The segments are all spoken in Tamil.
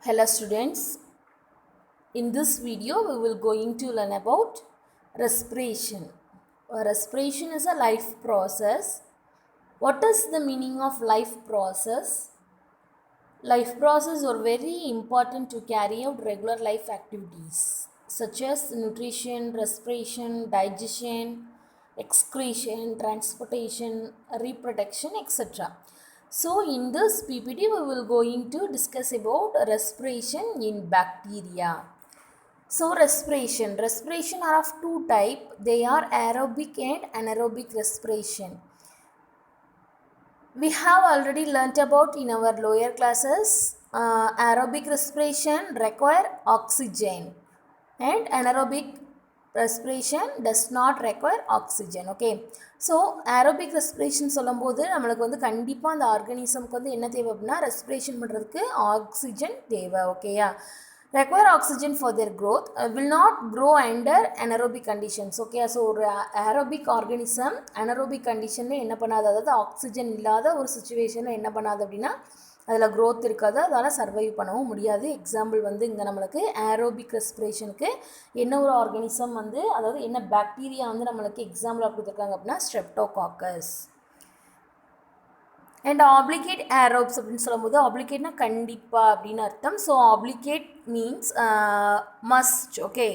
Hello students, in this video we will going to learn about respiration. Respiration is a life process. What is the meaning of life process? Life process are very important to carry out regular life activities such as nutrition, respiration, digestion, excretion, transportation, reproduction, etc. So in this PPT we will going to discuss about respiration in bacteria. So respiration are of two type. They are aerobic and anaerobic respiration. We have already learnt about in our lower classes. Aerobic respiration require oxygen and anaerobic respiration does not require oxygen. Okay, so aerobic respiration சொல்லும்போது நம்மளுக்கு வந்து கண்டிப்பாக அந்த ஆர்கானிசம்க்கு வந்து என்ன தேவை அப்படின்னா ரெஸ்பிரேஷன் பண்ணுறதுக்கு ஆக்சிஜன் தேவை. ஓகேயா, require oxygen for their growth, will not grow under anaerobic conditions. Okay, so ஒரு aerobic organism anaerobic condition என்ன பண்ணாது, அதாவது ஆக்சிஜன் இல்லாத ஒரு சுச்சுவேஷனில் என்ன பண்ணாது அப்படின்னா அதில் க்ரோத் இருக்காது, அதால் சர்வைவ் பண்ணவும் முடியாது. எக்ஸாம்பிள் வந்து இங்கே நம்மளுக்கு ஏரோபிக் ரெஸ்பிரேஷனுக்கு என்ன ஒரு ஆர்கானிசம் வந்து, அதாவது என்ன பாக்டீரியா வந்து நம்மளுக்கு எக்ஸாம்பிளாக கொடுத்துருக்காங்க அப்படின்னா ஸ்ட்ரெப்டோகாக்கஸ். அண்ட் ஆப்ளிகேட் ஏரோப்ஸ் அப்படின்னு சொல்லும்போது ஆப்ளிகேட்னா கண்டிப்பாக அப்படின்னு அர்த்தம். So obligate means must. Okay,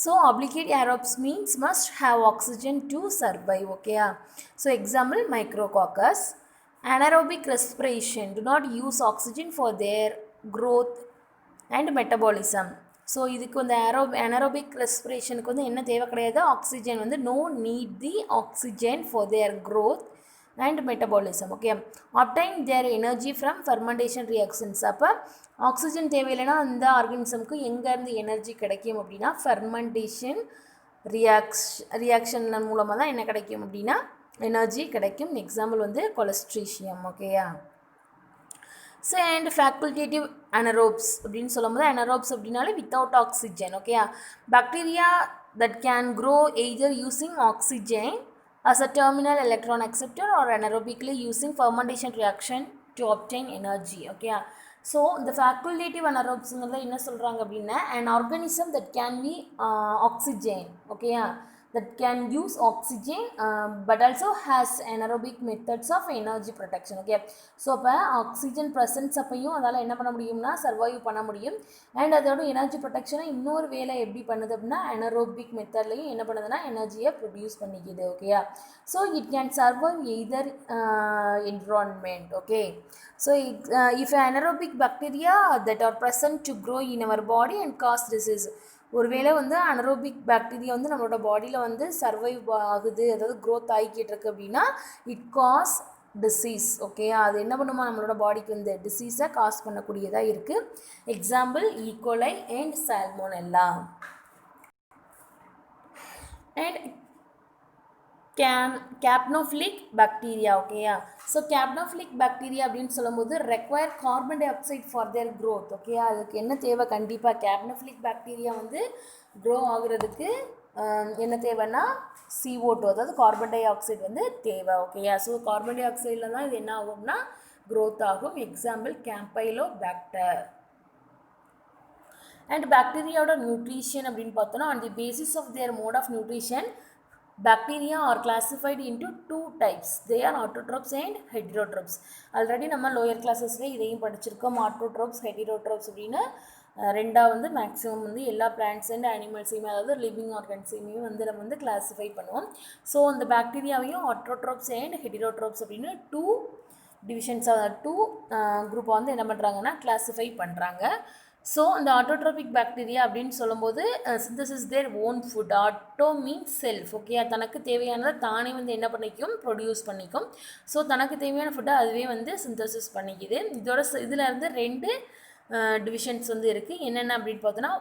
so obligate aerobes means must have oxygen to survive. ஓகேயா, so example micrococcus. Anaerobic respiration do not use oxygen for their growth and metabolism. So இதுக்கு வந்து anaerobic ரெஸ்பிரேஷனுக்கு வந்து என்ன தேவை கிடையாது, ஆக்சிஜன் வந்து no need the oxygen for their growth and metabolism. Okay, obtain their energy from fermentation reactions. அப்போ ஆக்சிஜன் தேவையில்லைன்னா அந்த ஆர்கானிசம்க்கு எங்கேருந்து எனர்ஜி கிடைக்கும் அப்படின்னா ஃபெர்மெண்டேஷன் ரியாக்ஷன் மூலமாக தான் என்ன கிடைக்கும் அப்படின்னா எனர்ஜி கிடைக்கும். எக்ஸாம்பிள் வந்து கொலஸ்ட்ரீஷியம். ஓகேயா, ஸோ அண்ட் ஃபேக்குல்டேட்டிவ் அனரோப்ஸ் அப்படின்னு சொல்லும்போது அனரோப்ஸ் அப்படின்னாலே வித்தவுட் ஆக்சிஜன். ஓகேயா, bacteria that can grow either using oxygen as a terminal electron acceptor or anaerobically using fermentation reaction to obtain energy. Okay, so the facultative anaerobes என்ன சொல்கிறாங்க அப்படின்னா an organism that can be oxygen. Okay, that can use oxygen but also has anaerobic methods of energy protection. Okay, so அப்போ ஆக்சிஜன் ப்ரெசன்ஸ் அப்பையும் அதால் என்ன பண்ண முடியும்னா சர்வைவ் பண்ண முடியும். அண்ட் அதோட எனர்ஜி ப்ரொடெக்ஷனை இன்னொரு வேலை எப்படி பண்ணுது அப்படின்னா அனரோபிக் மெத்தட்லையும் என்ன பண்ணுதுன்னா எனர்ஜியை ப்ரொடியூஸ் பண்ணிக்குது. ஓகேயா, so it can survive either environment. Okay, so if anaerobic bacteria that are present to grow in our body and cause disease. ஒருவேளை வந்து அனரோபிக் பாக்டீரியா வந்து நம்மளோட பாடியில் வந்து சர்வைவ் ஆகுது, அதாவது க்ரோத் ஆகிக்கிட்டு இருக்கு அப்படின்னா இட் காஸ் டிசீஸ். ஓகே, அது என்ன பண்ணுமா நம்மளோட பாடிக்கு வந்து டிசீஸை காஸ் பண்ணக்கூடியதாக இருக்குது. Example E coli and salmonella. And capnophilic bacteria. ஓகேயா, ஸோ கேப்னோஃபிலிக் பாக்டீரியா அப்படின்னு சொல்லும்போது require carbon di oxide for their growth. Okay, அதுக்கு என்ன தேவை, கண்டிப்பாக கேப்னோஃபிலிக் பாக்டீரியா வந்து க்ரோ ஆகுறதுக்கு என்ன தேவைன்னா CO2, அதாவது கார்பன் டை ஆக்சைடு வந்து தேவை. ஓகேயா, ஸோ கார்பன் டை ஆக்சைடில் தான் இது என்ன ஆகும்னா க்ரோத் ஆகும். Example campylobacter. அண்ட் பாக்டீரியாவோட நியூட்ரிஷன் அப்படின்னு பார்த்தோன்னா on the basis of their mode of nutrition bacteria are classified into two types. They are autotrophs and heterotrophs. Already நம்ம lower classes-ல இதையும் படிச்சிருக்கோம். autotrophs, heterotrophs அப்படின்னா ரெண்டாக வந்து மேக்ஸிமம் வந்து எல்லா பிளான்ட்ஸ் அண்ட் அனிமல்ஸையுமே, அதாவது லிவிங் ஆர்கன்ஸையுமே வந்து நம்ம வந்து கிளாஸிஃபை பண்ணுவோம். ஸோ அந்த பாக்டீரியாவையும் autotrophs and heterotrophs அப்படின்னு டூ டிவிஷன்ஸ், டூ குரூப்பை வந்து என்ன பண்ணுறாங்கன்னா கிளாஸிஃபை பண்ணுறாங்க. ஸோ இந்த ஆட்டோட்ரோபிக் பாக்டீரியா அப்படின்னு சொல்லும்போது synthesis their own food. Auto means self. Okay, தனக்கு தேவையானதை தானே வந்து என்ன பண்ணிக்கும், ப்ரொடியூஸ் பண்ணிக்கும். ஸோ தனக்கு தேவையான ஃபுட்டை அதுவே வந்து சிந்தசிஸ் பண்ணிக்குது. இதோட இதில் இருந்து ரெண்டு டிவிஷன்ஸ் வந்து இருக்குது. என்னென்ன அப்படின்னு பார்த்தோன்னா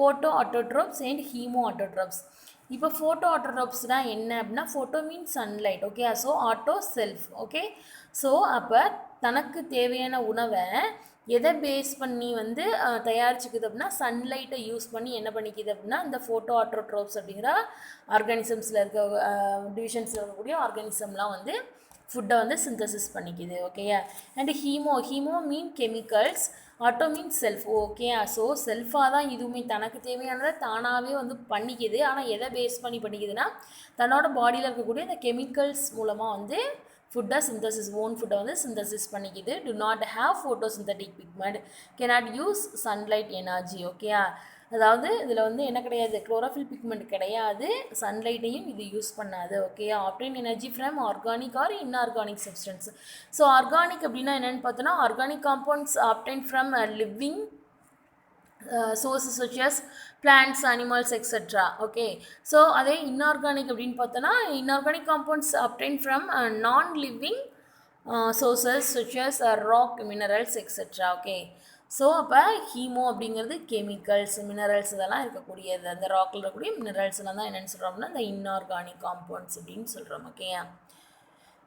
photo autotrophs and haemo autotrophs. இப்போ ஃபோட்டோ ஆட்டோட்ரோப்ஸ்னால் என்ன அப்படின்னா photo means sunlight. Okay, so auto self. Okay, so அப்போ தனக்கு தேவையான உணவை எதை பேஸ் பண்ணி வந்து தயாரிச்சுக்குது அப்படின்னா சன்லைட்டை யூஸ் பண்ணி என்ன பண்ணிக்குது அப்படின்னா இந்த ஃபோட்டோ ஆட்டோட்ரோப்ஸ் அப்படிங்கிற ஆர்கானிசம்ஸில் இருக்க டிவிஷன்ஸில் இருக்கக்கூடிய ஆர்கானிசம்லாம் வந்து ஃபுட்டை வந்து சிந்தசிஸ் பண்ணிக்குது. ஓகேயா, and chemo mean chemicals auto means self. Okay, so செல்ஃபாக தான் இதுவுமே தனக்கு தேவையானதை தானாகவே வந்து பண்ணிக்குது. ஆனால் எதை பேஸ் பண்ணி பண்ணிக்குதுன்னா தன்னோட பாடியில் இருக்கக்கூடிய இந்த கெமிக்கல்ஸ் மூலமாக வந்து ஃபுட்டை சிந்தசிஸ், ஓன் ஃபுட்டை வந்து சிந்தசிஸ் பண்ணிக்குது. Do not have photosynthetic pigment, cannot use sunlight energy. Okay, அதாவது இதில் வந்து என்ன கிடையாது, குளோரோஃபில் பிக்மெண்ட் கிடையாது, சன்லைட்டையும் இது யூஸ் பண்ணாது. Okay, obtain energy from organic or inorganic substance. So organic அப்படின்னா என்னென்னு பார்த்தோன்னா, organic compounds obtain from living sources such as plants, animals, etc. Okay, so அதே inorganic அப்படின்னு பார்த்தோன்னா, inorganic compounds obtained from non-living sources such as rock, minerals, etc. Okay, so அப்போ ஹீமோ அப்படிங்கிறது கெமிக்கல்ஸ், மினரல்ஸ் இதெல்லாம் இருக்கக்கூடியது. அந்த ராக்கில் இருக்கக்கூடிய மினரல்ஸ்லாம் தான் என்னென்னு சொல்கிறோம் அப்படின்னா இந்த இன்ஆர்கானிக் காம்பவுண்ட்ஸ் அப்படின்னு சொல்கிறோம். ஓகே,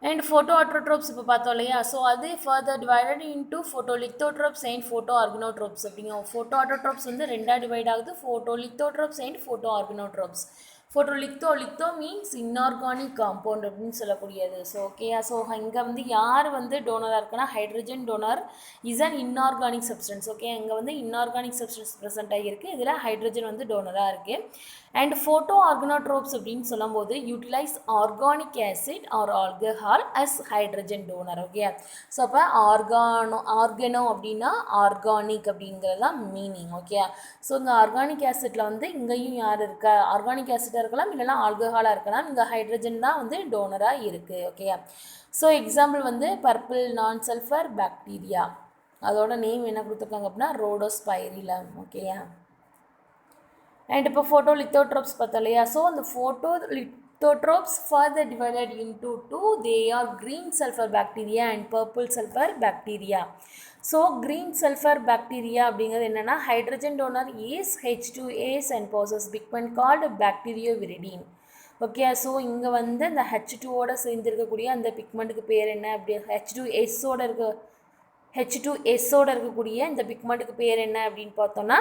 அண்ட் ஃபோட்டோ ஆட்டோட்ரோப்ஸ் இப்போ பார்த்தோம் இல்லையா, ஸோ அது further divided into photolithotrophs and photoorganotrophs அப்படிங்க. ஃபோட்டோ ஆட்டோட்ரோப்ஸ் வந்து ரெண்டாக டிவைட் ஆகுது, photolithotrophs and photoorganotrophs. Litho means inorganic compound அப்படின்னு சொல்லக்கூடியது. ஸோ ஓகே, ஸோ இங்கே வந்து யார் வந்து டோனராக இருக்குன்னா hydrogen donor is an inorganic substance. Okay, இங்கே வந்து இன்ஆர்கானிக் சப்ஸ்டன்ஸ் ப்ரெசென்ட் ஆகியிருக்கு, இதில் ஹைட்ரஜன் வந்து டோனராக இருக்குது. அண்ட் ஃபோட்டோ ஆர்கனோட்ரோப்ஸ் அப்படின்னு சொல்லும்போது utilise organic acid or alcohol as hydrogen donor. Okay, so அப்போ ஆர்கனோ அப்படின்னா ஆர்கானிக் அப்படிங்கிறது தான் மீனிங். ஓகே, ஸோ இங்கே ஆர்கானிக் ஆசிட்டில் வந்து இங்கேயும் யார் இருக்கா, ஆர்கானிக் ஆசிட்டாக இருக்கலாம், இல்லைனா ஆல்கஹாலாக இருக்கலாம். இங்கே ஹைட்ரஜன் தான் வந்து டோனராக இருக்குது. ஓகே, ஸோ எக்ஸாம்பிள் வந்து பர்பிள் நான் சல்ஃபர் பாக்டீரியா, அதோட நேம் என்ன கொடுத்துருக்காங்க அப்படின்னா ரோடோஸ்பைரிலம். ஓகேயா, அண்ட் இப்போ ஃபோட்டோ லித்தோட்ரோப்ஸ் பார்த்தோம் இல்லையா, ஸோ அந்த photolithotrophs further divided into two, they are green sulphur bacteria and purple sulphur bacteria. So green sulphur bacteria அப்படிங்கிறது என்னென்னா hydrogen donor is H2S and possess pigment called bacterioviridin. Okay, so இங்கே வந்து இந்த H2ஓட சேர்ந்துருக்கக்கூடிய அந்த பிக்மெண்ட்டுக்கு பேர் என்ன, அப்படி H2Sஓட இருக்கக்கூடிய இந்த பிக்மெண்ட்டுக்கு பேர் என்ன அப்படின்னு பார்த்தோன்னா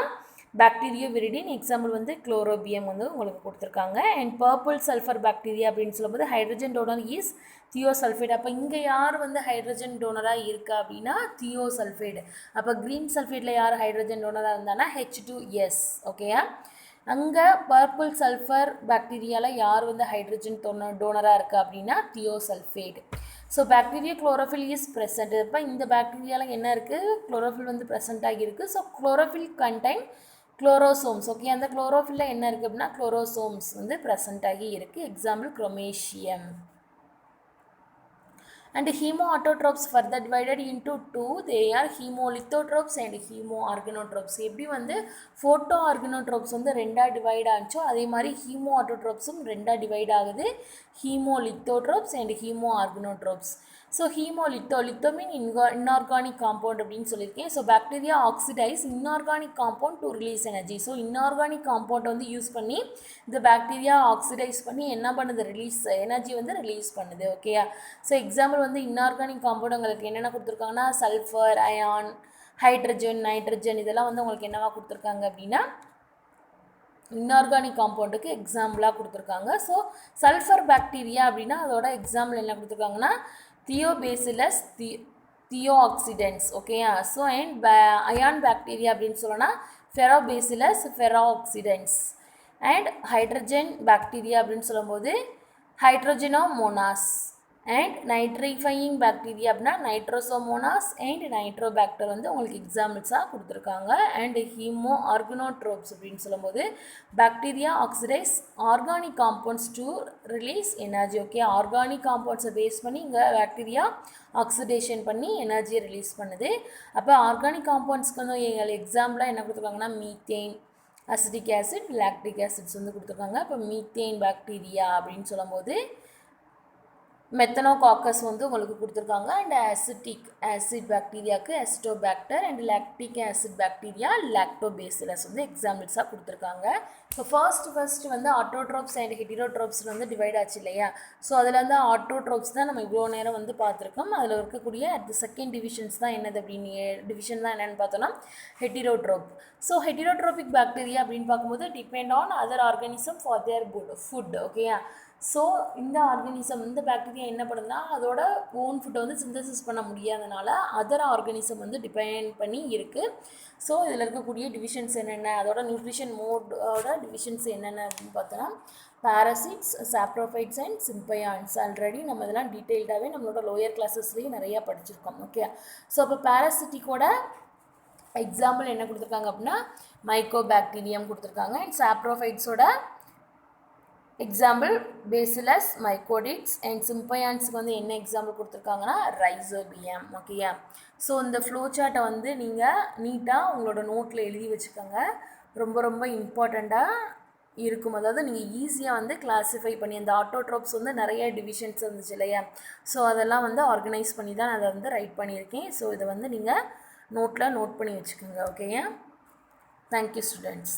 பாக்டீரியோவிரிடின். எக்ஸாம்பிள் வந்து குளோரோபியம் வந்து உங்களுக்கு கொடுத்துருக்காங்க. அண்ட் பர்பிள் சல்ஃபர் பாக்டீரியா அப்படின்னு சொல்லும்போது ஹைட்ரஜன் டோனர் இஸ் தியோசல்ஃபைடு. அப்போ இங்கே யார் வந்து ஹைட்ரஜன் டோனராக இருக்கா அப்படின்னா தியோசல்ஃபைடு. அப்போ க்ரீன் சல்ஃபைடில் யார் ஹைட்ரஜன் டோனராக இருந்தானா H2S. ஓகேயா, அங்கே பர்பிள் சல்ஃபர் பாக்டீரியாவில் யார் வந்து ஹைட்ரஜன் டோனராக இருக்கா அப்படின்னா thiosulphide. So bacteria chlorophyll is present. இப்போ இந்த பாக்டீரியாவில் என்ன இருக்குது, குளோரோஃபில் வந்து ப்ரெசென்ட் ஆகியிருக்கு. So chlorophyll contain chlorosomes. Okay, அந்த குளோரோஃபில்ல என்ன இருக்குது அப்படின்னா குளோரோசோம்ஸ் வந்து ப்ரெசென்ட் ஆகி இருக்குது. Example குரோமேஷியம். And hemoautotropes further divided into two, they are hemolithotropes and hemoorganotropes. எப்படி வந்து ஃபோட்டோ ஆர்கனோட்ரோப்ஸ் வந்து ரெண்டாக டிவைட் ஆச்சோ அதே மாதிரி ஹீமோஆட்டோட்ரோப்ஸும் ரெண்டாக டிவைட் ஆகுது, chemolithotrophs and chemoorganotrophs. So litho mean inorganic compound அப்படின்னு சொல்லியிருக்கேன். So bacteria oxidise inorganic compound to release energy. So inorganic compound வந்து யூஸ் பண்ணி இந்த பாக்டீரியா ஆக்சிடைஸ் பண்ணி என்ன பண்ணுது, எனர்ஜி வந்து ரிலீஸ் பண்ணுது. ஓகேயா, ஸோ எக்ஸாம்பிள் வந்து இன்ஆர்கானிக் காம்பவுண்ட் உங்களுக்கு என்னென்ன கொடுத்துருக்காங்கன்னா சல்ஃபர், அயான், ஹைட்ரஜன், நைட்ரஜன் இதெல்லாம் வந்து உங்களுக்கு என்னவா கொடுத்துருக்காங்க அப்படின்னா இன்ஆர்கானிக் காம்பவுண்டுக்கு எக்ஸாம்பிளாக கொடுத்துருக்காங்க. ஸோ சல்ஃபர் பாக்டீரியா அப்படின்னா அதோட எக்ஸாம்பிள் என்ன கொடுத்துருக்காங்கன்னா தியோபேசிலஸ் தியோஆக்சிடென்ட்ஸ். ஓகேயா, ஸோ அண்ட் அயான் பாக்டீரியா அப்படின்னு சொல்லணும்னா ferrobacillus ferrooxidans. And hydrogen bacteria அப்படின்னு சொல்லும்போது ஹைட்ரோஜனோமோனாஸ். அண்ட் நைட்ரிஃபையிங் பாக்டீரியா அப்படின்னா நைட்ரோசோமோனாஸ் அண்ட் நைட்ரோபாக்டர் வந்து உங்களுக்கு எக்ஸாம்பிள்ஸாக கொடுத்துருக்காங்க. அண்ட் ஹீமோ ஆர்கனோட்ரோப்ஸ் அப்படின்னு சொல்லும்போது bacteria oxidise organic compounds to release energy. Okay, organic காம்பவுண்ட்ஸை பேஸ் பண்ணி இங்கே பாக்டீரியா ஆக்சிடேஷன் பண்ணி எனர்ஜியை ரிலீஸ் பண்ணுது. அப்போ ஆர்கானிக் காம்பவுண்ட்ஸ்க்கு வந்து எக்ஸாம்பிளாக என்ன கொடுத்துருக்காங்கன்னா methane, acetic acid, lactic acids வந்து கொடுத்துருக்காங்க. இப்போ மீத்தேன் பாக்டீரியா அப்படின்னு சொல்லும்போது மெத்தனோகாக்கஸ் வந்து உங்களுக்கு கொடுத்துருக்காங்க. அண்ட் அசிட்டிக் ஆசிட் பாக்டீரியாவுக்கு acetobacter and lactic acid bacteria lactobacillus வந்து எக்ஸாம்பிள்ஸாக கொடுத்துருக்காங்க. ஸோ ஃபர்ஸ்ட் வந்து ஆட்டோட்ரோப்ஸ் அண்ட் ஹெட்டிரோட்ரோப்ஸ் வந்து டிவைட் ஆச்சு இல்லையா, ஸோ அதில் வந்து ஆட்டோட்ரோப்ஸ் தான் நம்ம இவ்வளோ நேரம் வந்து பார்த்துருக்கோம். அதில் இருக்கக்கூடிய செகண்ட் டிவிஷன்ஸ் தான் என்னது அப்படின்னு டிவிஷன் தான் என்னென்னு பார்த்தோன்னா ஹெட்டிரோட்ரோப். ஸோ ஹெட்டிரோட்ரோபிக் பாக்டீரியா அப்படின்னு பார்க்கும்போது depend on other organism for their food. ஓகேயா, ஸோ இந்த ஆர்கானிசம் இந்த பாக்டீரியா என்ன பண்ணுதுன்னா அதோட ஓன் ஃபுட்டை வந்து சிந்தசிஸ் பண்ண முடியாதனால அதர் ஆர்கானிசம் வந்து டிபெண்ட் பண்ணி இருக்குது. ஸோ இதில் இருக்கக்கூடிய டிவிஷன்ஸ் என்னென்ன, அதோட நியூட்ரிஷன் மோடோட டிவிஷன்ஸ் என்னென்ன அப்படின்னு பார்த்தோன்னா பாரசிட்ஸ், சாப்ரோஃபைட்ஸ் அண்ட் சிம்பயான்ஸ். ஆல்ரெடி நம்ம இதெல்லாம் டீட்டெயில்டாகவே நம்மளோட லோயர் கிளாஸஸ்லேயும் நிறையா படிச்சிருக்கோம். ஓகே, ஸோ அப்போ பாரசிட்டிக்கோட எக்ஸாம்பிள் என்ன கொடுத்துருக்காங்க அப்படின்னா மைக்கோபாக்டீரியம் கொடுத்துருக்காங்க. அண்ட் சாப்ரோஃபைட்ஸோட எக்ஸாம்பிள் பேசிலஸ், மைக்கோடிட்ஸ். அண்ட் சிம்பயான்ஸுக்கு வந்து என்ன எக்ஸாம்பிள் கொடுத்துருக்காங்கன்னா ரைசோபியம். ஓகேயா, ஸோ இந்த ஃப்ளோ சார்ட்டை வந்து நீங்கள் நீட்டாக உங்களோட நோட்டில் எழுதி வச்சுக்கோங்க. ரொம்ப ரொம்ப இம்பார்ட்டண்ட்டாக இருக்கும். அதாவது நீங்கள் ஈஸியாக வந்து கிளாஸிஃபை பண்ணி அந்த ஆட்டோட்ரோப்ஸ் வந்து நிறைய டிவிஷன்ஸ் இருந்துச்சு இல்லையா, ஸோ அதெல்லாம் வந்து ஆர்கனைஸ் பண்ணி தான் நான் அதை வந்து ரைட் பண்ணியிருக்கேன். ஸோ இதை வந்து நீங்கள் நோட்டில் நோட் பண்ணி வச்சுக்கோங்க. ஓகேயா, தேங்க்யூ ஸ்டூடெண்ட்ஸ்.